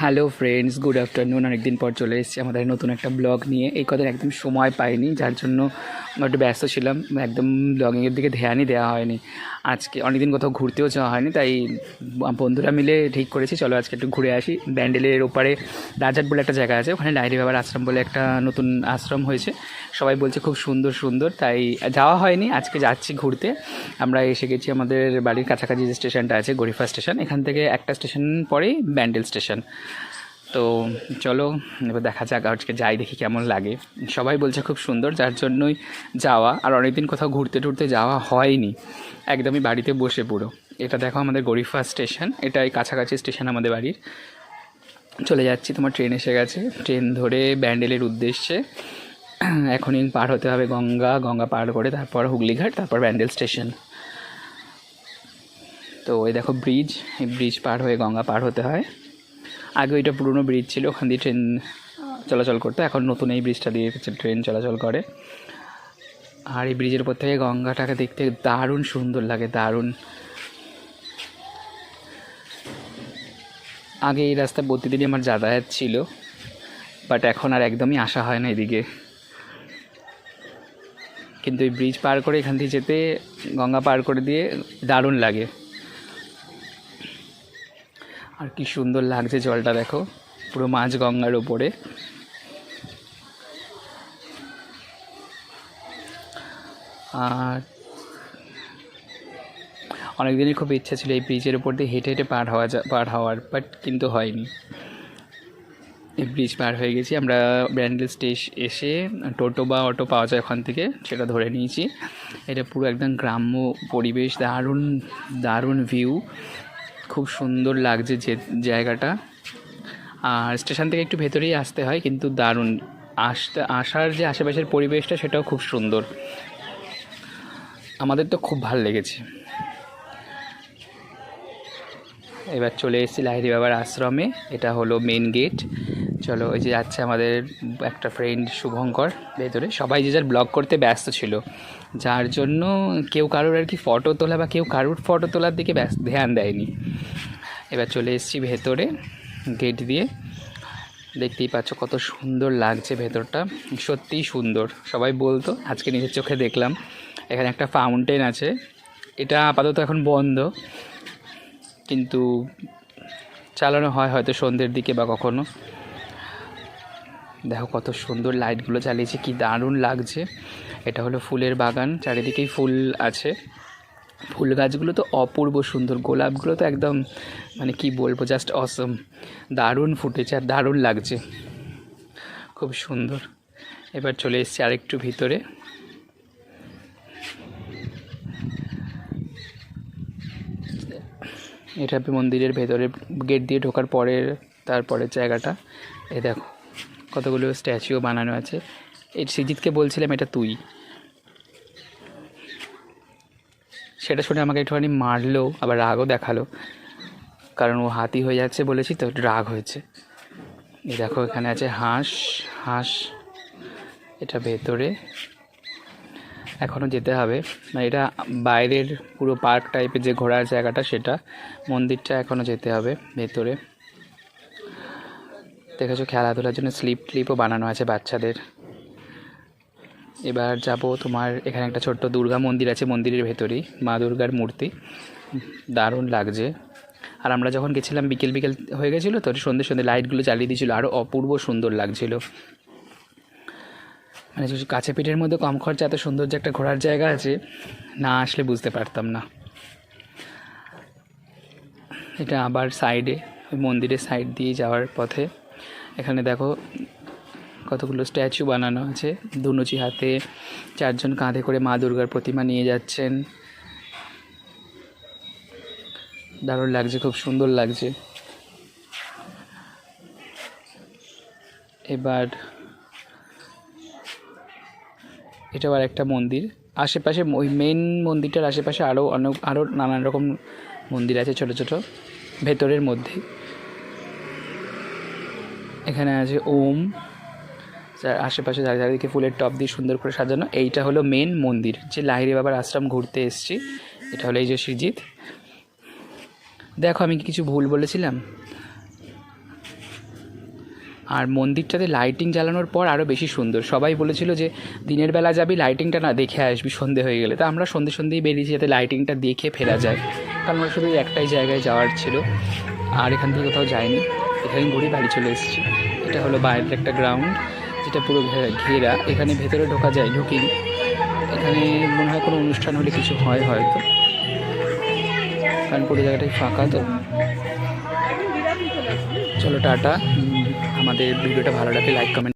Hello friends, good afternoon. অনেকদিন পর চলে এসেছি আমাদের নতুন একটা ব্লগ নিয়ে। এই কদিন একদম সময় পাইনি, যার জন্য একটু ব্যস্ত ছিলাম, একদম ব্লগিংয়ের দিকে ধ্যানই দেওয়া হয়নি। আজকে অনেকদিন কোথাও ঘুরতেও যাওয়া হয়নি, তাই বন্ধুরা মিলে ঠিক করেছি চলো আজকে একটু ঘুরে আসি। ব্যান্ডেলের ওপারে রাজহাট বলে একটা জায়গা আছে, ওখানে লাহিড়ী বাবার আশ্রম বলে একটা নতুন আশ্রম হয়েছে। সবাই বলছে খুব সুন্দর সুন্দর, তাই যাওয়া হয়নি। আজকে যাচ্ছি ঘুরতে। আমরা এসে গেছি আমাদের বাড়ির কাছাকাছি যে স্টেশনটা আছে, গরিফা স্টেশন। এখান থেকে একটা স্টেশন পরেই ব্যান্ডেল স্টেশন। তো চলো এবার দেখা যাক, আজকে যাই, দেখি কেমন লাগে। সবাই বলছে খুব সুন্দর, যার জন্যই যাওয়া। আর অনেকদিন কোথাও ঘুরতে টুরতে যাওয়া হয়নি, একদমই বাড়িতে বসে পুরো। এটা দেখো আমাদের গরিফা স্টেশন, এটাই কাছাকাছি স্টেশন আমাদের বাড়ির। চলে যাচ্ছি, তোমার ট্রেন এসে গেছে। ট্রেন ধরে ব্যান্ডেলের উদ্দেশ্যে এখনই পার হতে হবে গঙ্গা পার করে, তারপর হুগলিঘাট, তারপর ব্যান্ডেল স্টেশন। তো এই দেখো ব্রিজ, এই ব্রিজ পার হয়ে গঙ্গা পার হতে হয়। আগে ওইটা পুরনো ব্রিজ ছিল, ওখান দিয়ে ট্রেন চলাচল করতো। এখন নতুন এই ব্রিজটা দিয়ে ট্রেন চলাচল করে। আর এই ব্রিজের উপর থেকে গঙ্গাটাকে দেখতে দারুণ সুন্দর লাগে, দারুণ। আগে এই রাস্তা প্রতিদিনই আমার যাতায়াত ছিল, বাট এখন আর একদমই আসা হয় না এদিকে। কিন্তু এই ব্রিজ পার করে এখান থেকে যেতে, গঙ্গা পার করে দিয়ে দারুণ লাগে। আর কি সুন্দর লাগছে জলটা, দেখো পুরো মাঝ গঙ্গার ওপরে। আর অনেক দিনই খুব ইচ্ছা ছিল এই ব্রিজের ওপর দিয়ে হেঁটে হেঁটে পার হওয়ার, বাট কিন্তু হয়নি। এই ব্রিজ পার হয়ে গেছি আমরা। ব্যান্ডেল এসে টোটো বা অটো পাওয়া যায় ওখান থেকে, সেটা ধরে নিয়েছি। এটা পুরো একদম গ্রাম্য পরিবেশ, দারুণ দারুণ ভিউ, খুব সুন্দর লাগছে যে জায়গাটা। আর স্টেশন থেকে একটু ভেতরেই আসতে হয়, কিন্তু দারুণ আসার যে আশেপাশের পরিবেশটা, সেটাও খুব সুন্দর। আমাদের তো খুব ভালো লেগেছে। এবার চলে এসেছি লাহিড়ী বাবার আশ্রমে। এটা হলো মেন গেট। চলো, ওই যে যাচ্ছে আমাদের একটা ফ্রেন্ড শুভঙ্কর ভেতরে। সবাই যে যার ব্লগ করতে ব্যস্ত ছিল, যার জন্য কেউ কারোর আর কি ফটো তোলা বা কেউ কারোর ফটো তোলার দিকে ধ্যান দেয়নি। এবার চলে এসেছি ভেতরে গেট দিয়ে। দেখতেই পাচ্ছ কত সুন্দর লাগছে ভেতরটা, সত্যিই সুন্দর। সবাই বলতো, আজকে নিজের চোখে দেখলাম। এখানে একটা ফাউন্টেন আছে, এটা আপাতত এখন বন্ধ, কিন্তু চালানো হয় হয়তো সন্ধ্যের দিকে বা কখনো। দেখো কত সুন্দর লাইটগুলো চালিয়েছে, কি দারুণ লাগছে। এটা হলো ফুলের বাগান, চারিদিকেই ফুল আছে। ফুল গাছগুলো তো অপূর্ব সুন্দর, গোলাপগুলো তো একদম মানে কি বলবো, জাস্ট অসম, দারুণ ফুটেছে আর দারুণ লাগছে, খুব সুন্দর। এবার চলে এসেছি আরেকটু ভিতরে। এটা মন্দিরের ভেতরে গেট দিয়ে ঢোকার পরের তারপরের জায়গাটা। এই দেখো কতগুলো স্ট্যাচুও বানানো আছে। এই সৃজিতকে বলছিলাম এটা তুই, সেটা শুনে আমাকে একটুখানি মারলো, আবার রাগও দেখালো, কারণ ও হাতি হয়ে যাচ্ছে বলেছি তো, একটু রাগ হয়েছে। এই দেখো এখানে আছে হাঁস। এটা ভেতরে এখনও যেতে হবে, মানে এটা বাইরের পুরো পার্ক টাইপের যে ঘোরার জায়গাটা, সেটা। মন্দিরটা এখনও যেতে হবে ভেতরে। দেখেছো খেলাধুলার জন্য স্লিপও বানানো আছে বাচ্চাদের। এবার যাব তোমার, এখানে একটা ছোট্ট দুর্গা মন্দির আছে মন্দিরের ভেতরেই, মা দুর্গার মূর্তি, দারুণ লাগছে। আর আমরা যখন গেছিলাম বিকেল হয়ে গেছিলো তো, সন্ধ্যে লাইটগুলো জ্বালিয়ে দিয়েছিলো, আরও অপূর্ব সুন্দর লাগছিল। মানে কাছে পিঠের মধ্যে কম খরচা এত সুন্দর যে একটা ঘোরার জায়গা আছে, না আসলে বুঝতে পারতাম না। এটা আবার সাইডে, ওই মন্দিরের সাইড দিয়ে যাওয়ার পথে এখানে দেখো কতগুলো স্ট্যাচু বানানো আছে। ধনুচি হাতে চারজন কাঁধে করে মা দুর্গার প্রতিমা নিয়ে যাচ্ছেন, দারুণ লাগছে, খুব সুন্দর লাগছে। এবার এটা আবার একটা মন্দির, আশেপাশে ওই মেন মন্দিরটার আশেপাশে আরও নানান রকম মন্দির আছে ছোট ছোট ভেতরের মধ্যে। এখানে আছে ওম, আশেপাশে চারিদিকে ফুলের টব দিয়ে সুন্দর করে সাজানো। এইটা হলো মেন মন্দির, যে লাহিড়ী বাবার আশ্রম ঘুরতে এসেছি। এটা হলো এই যে সৃজিত। দেখো আমি কি কিছু ভুল বলেছিলাম? আর মন্দিরটাতে লাইটিং জ্বালানোর পর আরও বেশি সুন্দর। সবাই বলেছিল যে দিনের বেলা যাবি, লাইটিংটা না দেখে আসবি সন্ধে হয়ে গেলে। তা আমরা সন্ধেই বেরিয়েছি যাতে লাইটিংটা দেখে ফেরা যায়, কারণ আমরা শুধু একটাই জায়গায় যাওয়ার ছিল, আর এখান থেকে কোথাও যাইনি। এখানে ঘুরে বাড়ি চলে এসেছি। এটা হলো বাইরের একটা গ্রাউন্ড, যেটা পুরো ঘেরা। এখানে ভেতরে ঢোকা যায়, ঢুকিনি। এখানে মনে হয় কোনো অনুষ্ঠান হলে কিছু হয় হয়তো, কারণ পুরো জায়গাটাই ফাঁকা। তো চলো টাটা। আমাদের ভিডিওটা ভালো লাগলে লাইক কমেন্ট